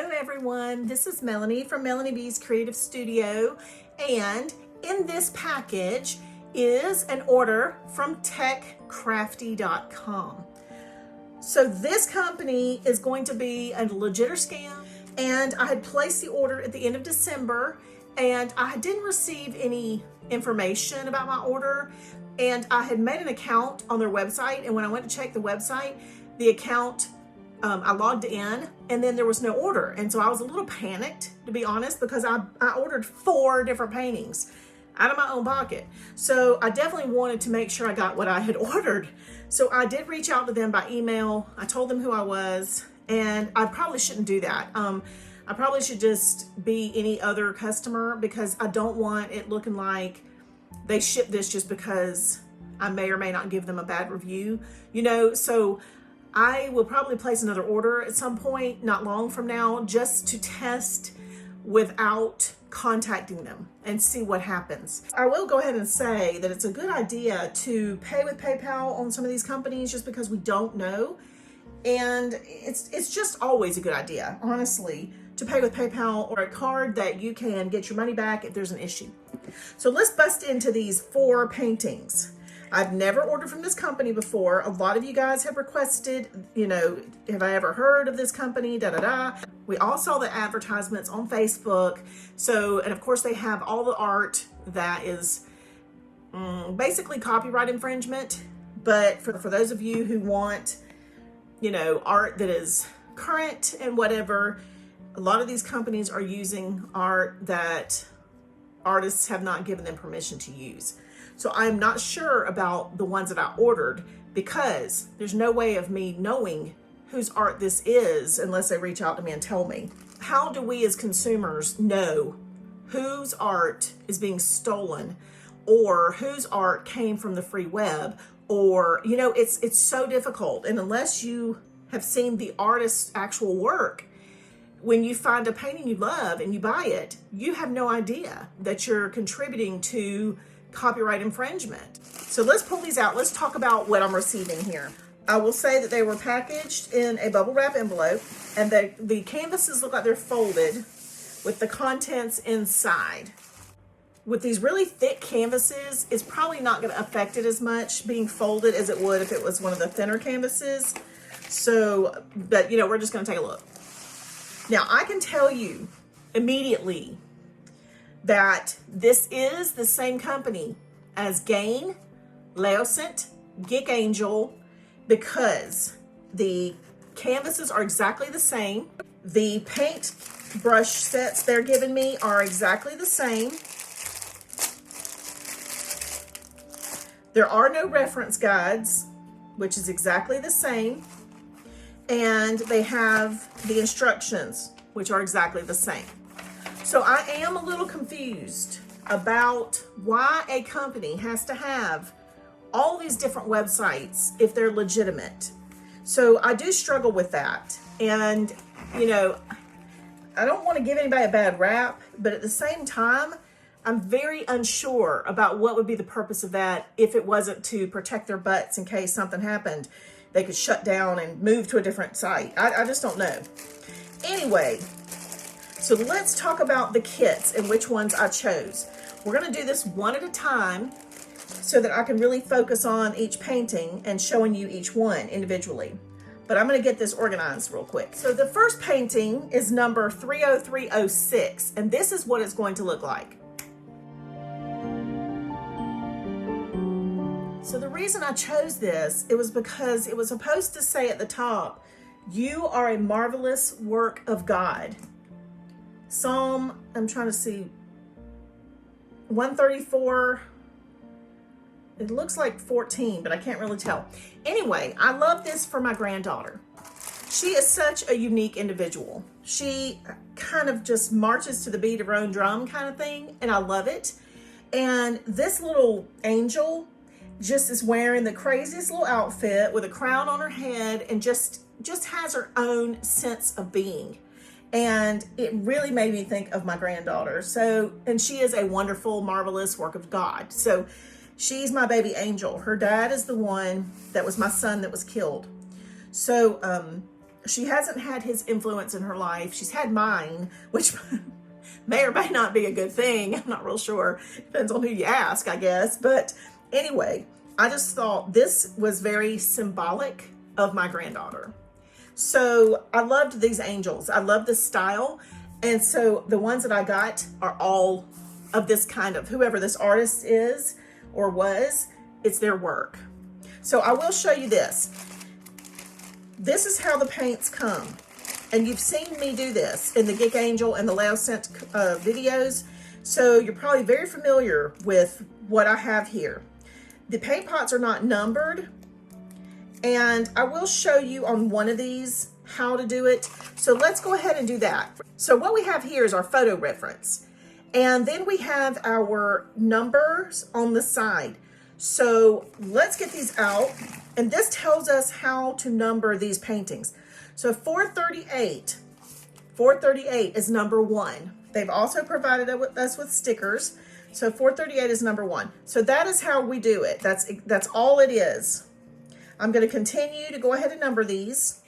Hello everyone, this is Melanie from Melanie B's Creative Studio, and in this package is an order from Tech-Crafty.com. So this company is going to be a legit or scam, and I had placed the order at the end of December and I didn't receive any information about my order, and I had made an account on their website, and when I went to check the website, the account I logged in and then there was no order. And so I was a little panicked, to be honest, because I ordered 4 different paintings out of my own pocket. So I definitely wanted to make sure I got what I had ordered. So I did reach out to them by email. I told them who I was, and I probably shouldn't do that. I probably should just be any other customer, because I don't want it looking like they shipped this just because I may or may not give them a bad review, you know. So I will probably place another order at some point, not long from now, just to test without contacting them and see what happens. I will go ahead and say that it's a good idea to pay with PayPal on some of these companies, just because we don't know. And it's just always a good idea, honestly, to pay with PayPal or a card that you can get your money back if there's an issue. So let's bust into these 4 paintings. I've never ordered from this company before. A lot of you guys have requested, you know, have I ever heard of this company, We all saw the advertisements on Facebook. So, and of course they have all the art that is basically copyright infringement. But for those of you who want, you know, art that is current and whatever, a lot of these companies are using art that artists have not given them permission to use. So I'm not sure about the ones that I ordered, because there's no way of me knowing whose art this is unless they reach out to me and tell me. How do we as consumers know whose art is being stolen, or whose art came from the free web? Or, you know, it's so difficult. And unless you have seen the artist's actual work, when you find a painting you love and you buy it, you have no idea that you're contributing to copyright infringement. So let's pull these out. Let's talk about what I'm receiving here. I will say that they were packaged in a bubble wrap envelope, and the canvases look like they're folded with the contents inside. With these really thick canvases, it's probably not going to affect it as much being folded as it would if it was one of the thinner canvases. So, but you know, we're just going to take a look. Now, I can tell you immediately that this is the same company as Gain, Laosent, GicAngel, because the canvases are exactly the same. The paint brush sets they're giving me are exactly the same. There are no reference guides, which is exactly the same. And they have the instructions, which are exactly the same. So I am a little confused about why a company has to have all these different websites if they're legitimate. So I do struggle with that. And, you know, I don't want to give anybody a bad rap, but at the same time, I'm very unsure about what would be the purpose of that if it wasn't to protect their butts in case something happened. They could shut down and move to a different site. I just don't know. Anyway, so let's talk about the kits and which ones I chose. We're going to do this one at a time so that I can really focus on each painting and showing you each one individually. But I'm going to get this organized real quick. So the first painting is number 30306, and this is what it's going to look like. So the reason I chose this, it was because it was supposed to say at the top, "You are a marvelous work of God." Psalm, I'm trying to see, 134, it looks like 14, but I can't really tell. Anyway, I love this for my granddaughter. She is such a unique individual. She kind of just marches to the beat of her own drum kind of thing, and I love it. And this little angel just is wearing the craziest little outfit with a crown on her head, and just has her own sense of being. And it really made me think of my granddaughter. So, and she is a wonderful, marvelous work of God. So she's my baby angel. Her dad is the one that was my son that was killed. So She hasn't had his influence in her life. She's had mine, which may or may not be a good thing. I'm not real sure. Depends on who you ask, I guess. But anyway, I just thought this was very symbolic of my granddaughter. So I loved these angels. I love this style. And so the ones that I got are all of this kind of, whoever this artist is or was, it's their work. So I will show you this. This is how the paints come. And you've seen me do this in the GicAngel and the Laosent videos. So you're probably very familiar with what I have here. The paint pots are not numbered. And I will show you on one of these how to do it. So let's go ahead and do that. So what we have here is our photo reference. And then we have our numbers on the side. So let's get these out. And this tells us how to number these paintings. So 438 is number 1. They've also provided us with stickers. So 438 is number 1. So that is how we do it. That's all it is. I'm going to continue to go ahead and number these,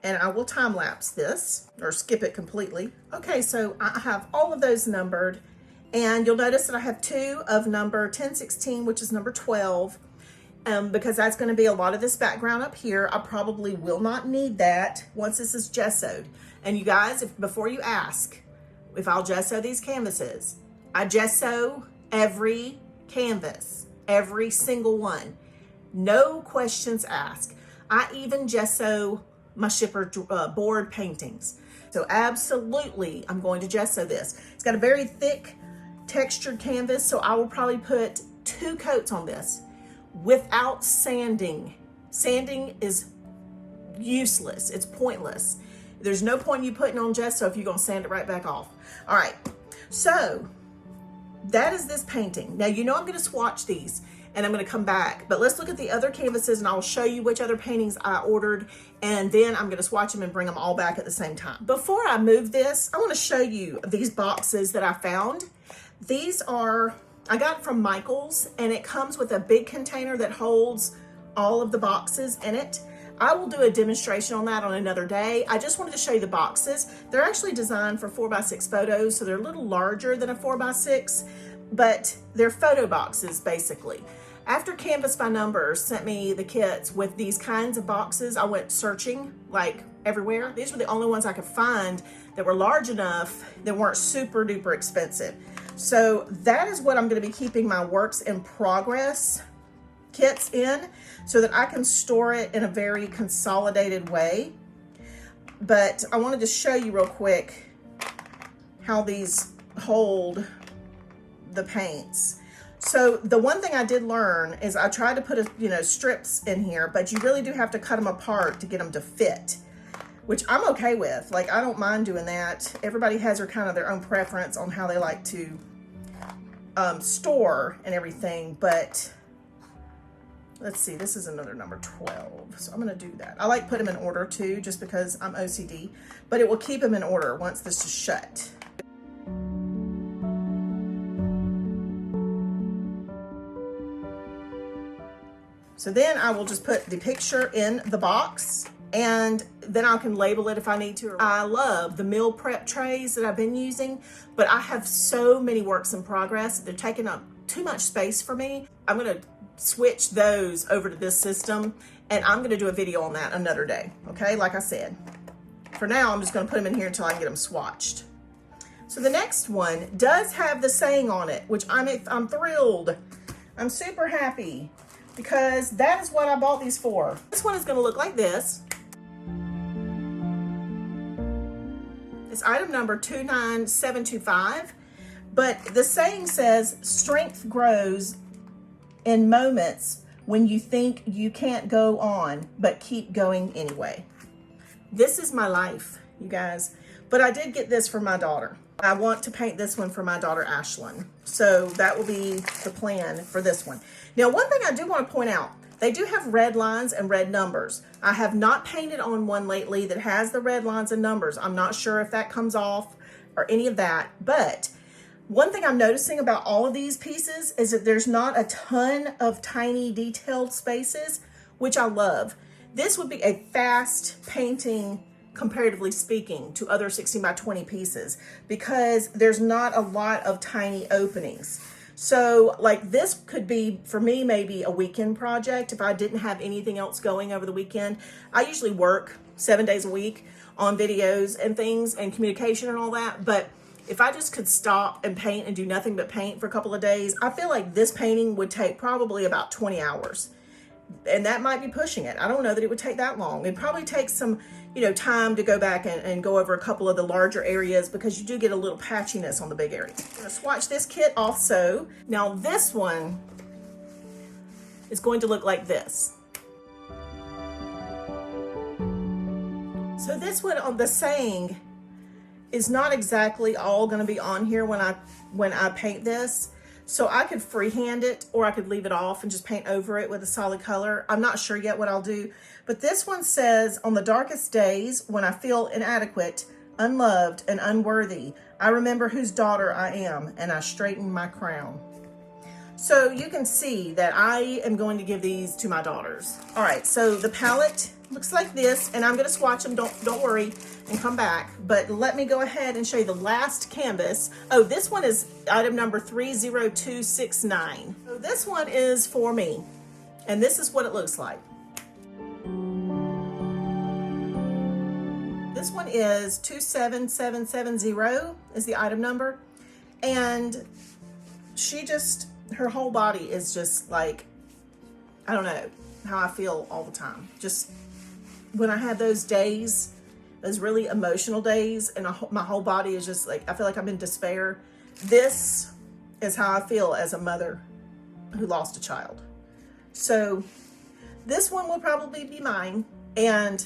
and I will time lapse this or skip it completely. Okay, so I have all of those numbered, and you'll notice that I have 2 of number 1016, which is number 12, because that's going to be a lot of this background up here. I probably will not need that once this is gessoed. And you guys, before you ask if I'll gesso these canvases, I gesso every canvas, every single one. No questions asked. I even gesso my shipper board paintings. So absolutely, I'm going to gesso this. It's got a very thick textured canvas, so I will probably put 2 coats on this without sanding. Sanding is useless. It's pointless. There's no point in you putting on gesso if you're going to sand it right back off. All right, so that is this painting. Now, you know I'm going to swatch these, and I'm going to come back, but let's look at the other canvases, and I'll show you which other paintings I ordered, and then I'm going to swatch them and bring them all back at the same time. Before I move this, I want to show you these boxes that I found. These are, I got from Michael's, and it comes with a big container that holds all of the boxes in it. I will do a demonstration on that on another day. I just wanted to show you the boxes. They're actually designed for 4x6 photos, so they're a little larger than a 4x6, but they're photo boxes basically. After Canvas by Numbers sent me the kits with these kinds of boxes, I went searching like everywhere. These were the only ones I could find that were large enough that weren't super duper expensive. So that is what I'm going to be keeping my works in progress kits in, so that I can store it in a very consolidated way. But I wanted to show you real quick how these hold the paints. So the one thing I did learn is I tried to put strips in here, but you really do have to cut them apart to get them to fit, which I'm okay with. Like, I don't mind doing that. Everybody has their own preference on how they like to store and everything, but let's see, this is another number 12. So I'm gonna do that. I like put them in order too, just because I'm OCD, but it will keep them in order once this is shut. So then I will just put the picture in the box, and then I can label it if I need to. I love the meal prep trays that I've been using, but I have so many works in progress. They're taking up too much space for me. I'm gonna switch those over to this system, and I'm gonna do a video on that another day, okay? Like I said, for now, I'm just gonna put them in here until I can get them swatched. So the next one does have the saying on it, which I'm thrilled. I'm super happy, because that is what I bought these for. This one is gonna look like this. It's item number 29725, but the saying says, strength grows in moments when you think you can't go on, but keep going anyway. This is my life, you guys. But I did get this for my daughter. I want to paint this one for my daughter, Ashlyn. So that will be the plan for this one. Now, one thing I do want to point out, they do have red lines and red numbers. I have not painted on one lately that has the red lines and numbers. I'm not sure if that comes off or any of that, but one thing I'm noticing about all of these pieces is that there's not a ton of tiny detailed spaces, which I love. This would be a fast painting comparatively speaking, to other 16 by 20 pieces because there's not a lot of tiny openings. So like this could be, for me, maybe a weekend project if I didn't have anything else going over the weekend. I usually work 7 days a week on videos and things and communication and all that. But if I just could stop and paint and do nothing but paint for a couple of days, I feel like this painting would take probably about 20 hours. And that might be pushing it. I don't know that it would take that long. It probably takes some, time to go back and go over a couple of the larger areas because you do get a little patchiness on the big areas. I'm gonna swatch this kit also. Now this one is going to look like this. So this one on the saying is not exactly all gonna be on here when I paint this. So I could freehand it or I could leave it off and just paint over it with a solid color. I'm not sure yet what I'll do. But this one says, on the darkest days when I feel inadequate, unloved, and unworthy, I remember whose daughter I am and I straighten my crown. So you can see that I am going to give these to my daughters. All right, so the palette looks like this, and I'm gonna swatch them, don't worry, and come back. But let me go ahead and show you the last canvas. Oh, this one is item number 30269. So this one is for me, and this is what it looks like. This one is 27770 is the item number, and her whole body is just like, I don't know how I feel all the time. Just when I have those days, those really emotional days, and my whole body is just like, I feel like I'm in despair. This is how I feel as a mother who lost a child. So this one will probably be mine, and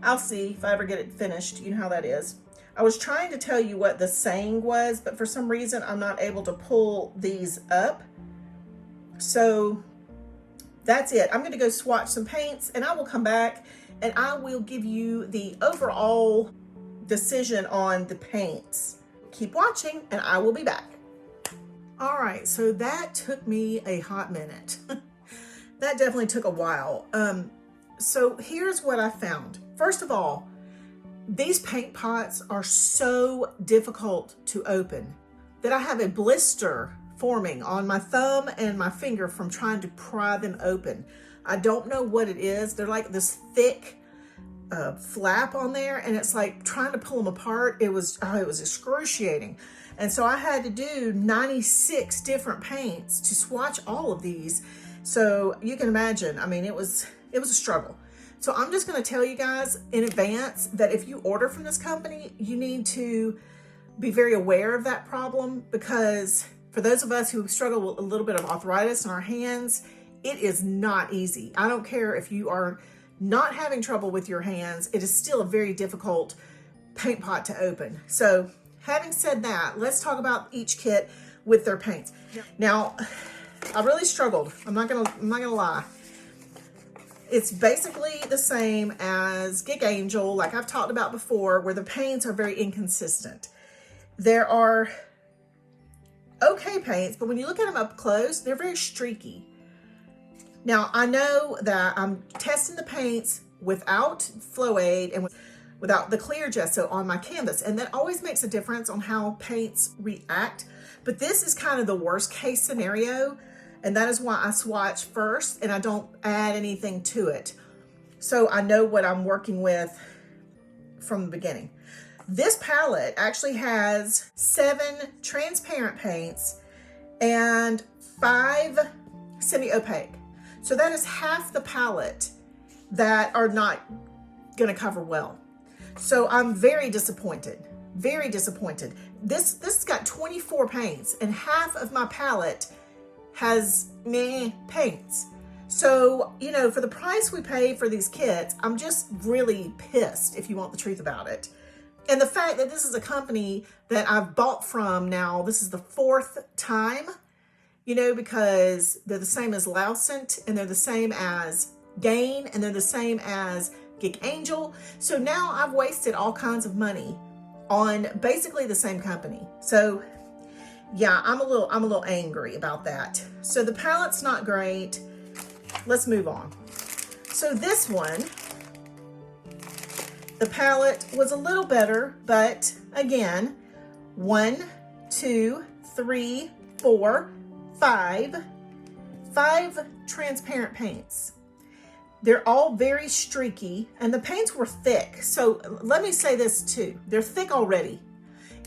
I'll see if I ever get it finished. You know how that is. I was trying to tell you what the saying was, but for some reason I'm not able to pull these up. So that's it. I'm gonna go swatch some paints and I will come back and I will give you the overall decision on the paints. Keep watching and I will be back. All right, so that took me a hot minute. That definitely took a while. So here's what I found. First of all, these paint pots are so difficult to open that I have a blister forming on my thumb and my finger from trying to pry them open. I don't know what it is. They're like this thick flap on there, and it's like trying to pull them apart. It was excruciating. And so I had to do 96 different paints to swatch all of these. So you can imagine, I mean, it was a struggle. So I'm just gonna tell you guys in advance that if you order from this company, you need to be very aware of that problem, because for those of us who struggle with a little bit of arthritis in our hands, it is not easy. I don't care if you are not having trouble with your hands, it is still a very difficult paint pot to open. So having said that, let's talk about each kit with their paints. Now, I really struggled. I'm not gonna lie. It's basically the same as GicAngel, like I've talked about before, where the paints are very inconsistent. There are okay paints, but when you look at them up close, they're very streaky. Now, I know that I'm testing the paints without Flow Aid and without the clear gesso on my canvas, and that always makes a difference on how paints react. But this is kind of the worst case scenario, and that is why I swatch first and I don't add anything to it. So I know what I'm working with from the beginning. This palette actually has 7 transparent paints and 5 semi-opaque. So that is half the palette that are not gonna cover well. So I'm very disappointed, very disappointed. This has got 24 paints and half of my palette has meh paints. So, you know, for the price we pay for these kits, I'm just really pissed, if you want the truth about it. And the fact that this is a company that I've bought from now, this is the 4th time, you know, because they're the same as Laosent, and they're the same as Gain, and they're the same as GicAngel. So now I've wasted all kinds of money on basically the same company. So yeah, I'm a little angry about that. So the palette's not great. Let's move on. So this one The palette was a little better, but again, 1, 2, 3, 4, 5 transparent paints. They're all very streaky, and the paints were thick. So let me say this too. They're thick already.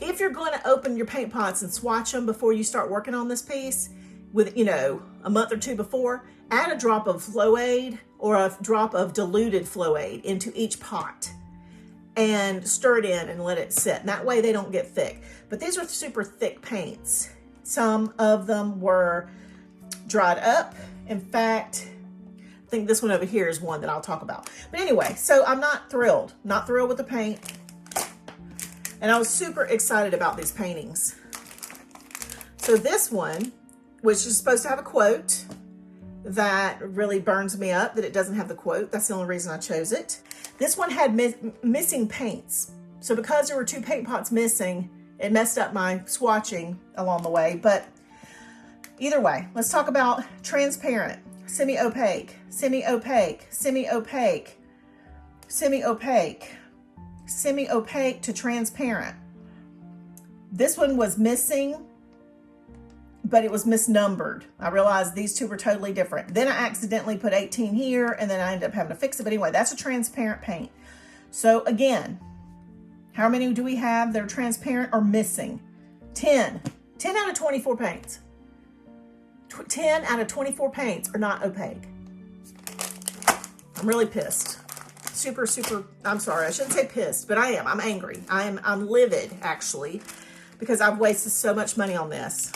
If you're going to open your paint pots and swatch them before you start working on this piece, with, you know, a month or two before, add a drop of Flow Aid or a drop of diluted Flow Aid into each pot and stir it in and let it sit. And that way they don't get thick. But these are super thick paints. Some of them were dried up. In fact, I think this one over here is one that I'll talk about. But anyway, so I'm not thrilled with the paint. And I was super excited about these paintings. So this one, which is supposed to have a quote, that really burns me up that it doesn't have the quote. That's the only reason I chose it. This one had missing paints. So because there were 2 paint pots missing, it messed up my swatching along the way. But either way, let's talk about transparent, semi-opaque, semi-opaque, semi-opaque, semi-opaque, semi-opaque to transparent. This one was missing, but it was misnumbered. I realized these two were totally different. Then I accidentally put 18 here, and then I ended up having to fix it. But anyway, that's a transparent paint. So again, how many do we have that are transparent or missing? 10. 10 out of 24 paints. 10 out of 24 paints are not opaque. I'm really pissed. Super, I'm sorry, I shouldn't say pissed, but I am. I'm angry. I'm livid, actually, because I've wasted so much money on this.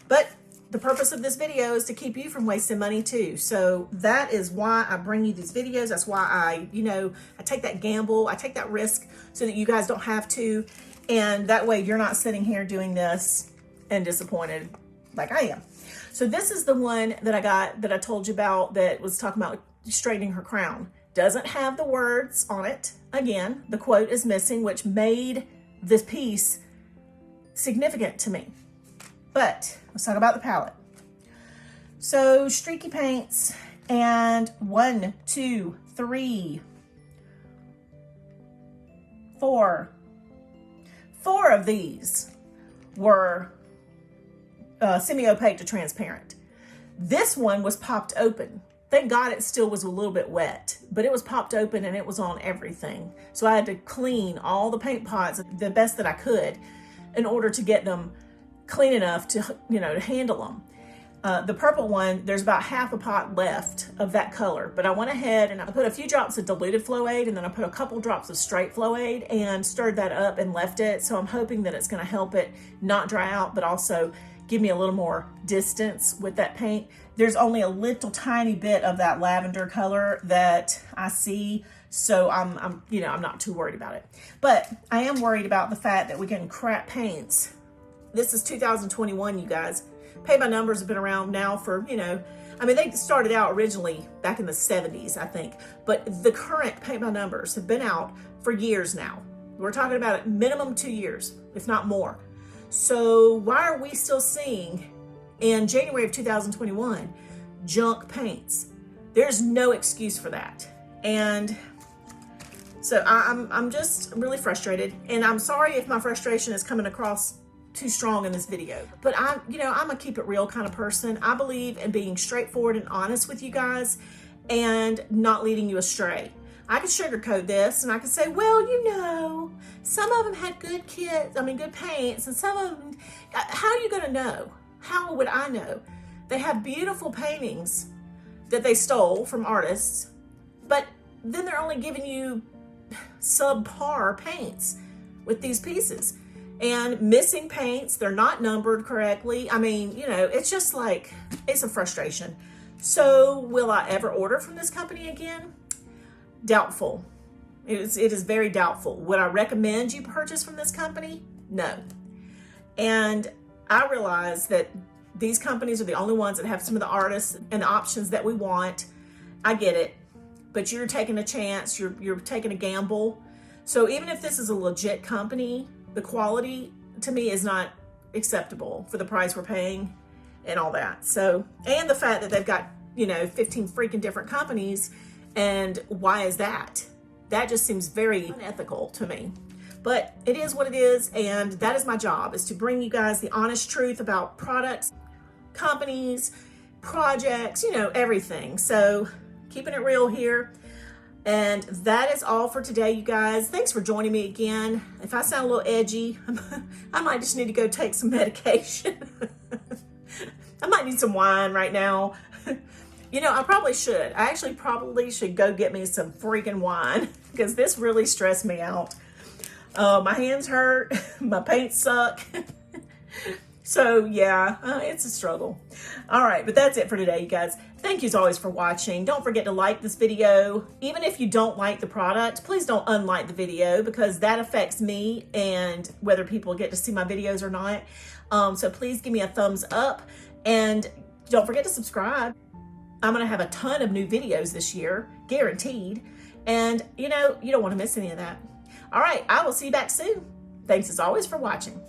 But the purpose of this video is to keep you from wasting money too. So that is why I bring you these videos. That's why I take that gamble, I take that risk so that you guys don't have to. And that way you're not sitting here doing this and disappointed like I am. So this is the one that I got, that I told you about, that was talking about straightening her crown. Doesn't have the words on it. Again, the quote is missing, which made this piece significant to me. But let's talk about the palette. So streaky paints, and 1, 2, 3, 4 of these were semi-opaque to transparent. This one was popped open. Thank God it still was a little bit wet, but it was popped open and it was on everything. So I had to clean all the paint pots the best that I could in order to get them clean enough to, to handle them. The purple one, there's about half a pot left of that color, but I went ahead and I put a few drops of diluted Flow Aid, and then I put a couple drops of straight Flow Aid and stirred that up and left it. So I'm hoping that it's going to help it not dry out, but also give me a little more distance with that paint. There's only a little tiny bit of that lavender color that I see, so I'm not too worried about it. But I am worried about the fact that we're getting crap paints. This is 2021, you guys. Pay by Numbers have been around now for, they started out originally back in the 70s, I think. But the current Pay by Numbers have been out for years now. We're talking about at minimum 2 years, if not more. So why are we still seeing, in January of 2021, junk paints? There's no excuse for that. And so I'm just really frustrated. And I'm sorry if my frustration is coming across too strong in this video, but I'm a keep it real kind of person. I believe in being straightforward and honest with you guys and not leading you astray. I could sugarcoat this and I could say, well, some of them had good good paints, and some of them, how are you going to know? How would I know? They have beautiful paintings that they stole from artists, but then they're only giving you subpar paints with these pieces. And missing paints, they're not numbered correctly. It's just like, it's a frustration. So will I ever order from this company again? Doubtful. It is very doubtful. Would I recommend you purchase from this company? No. And I realize that these companies are the only ones that have some of the artists and the options that we want. I get it. But you're taking a chance. You're taking a gamble. So even if this is a legit company, the quality to me is not acceptable for the price we're paying and all that. So, and the fact that they've got, 15 freaking different companies, and why is that? That just seems very unethical to me. But it is what it is, and that is my job, is to bring you guys the honest truth about products, companies, projects, you know, everything. So keeping it real here. And that is all for today, you guys. Thanks for joining me again. If I sound a little edgy, I might just need to go take some medication. I might need some wine right now. You know, I probably should. I actually probably should go get me some freaking wine because this really stressed me out. My hands hurt. My paints suck. So yeah, it's a struggle. All right, but that's it for today, you guys. Thank you as always for watching. Don't forget to like this video. Even if you don't like the product, please don't unlike the video because that affects me and whether people get to see my videos or not. So please give me a thumbs up and don't forget to subscribe. I'm gonna have a ton of new videos this year, guaranteed. And you know, you don't wanna miss any of that. All right, I will see you back soon. Thanks as always for watching.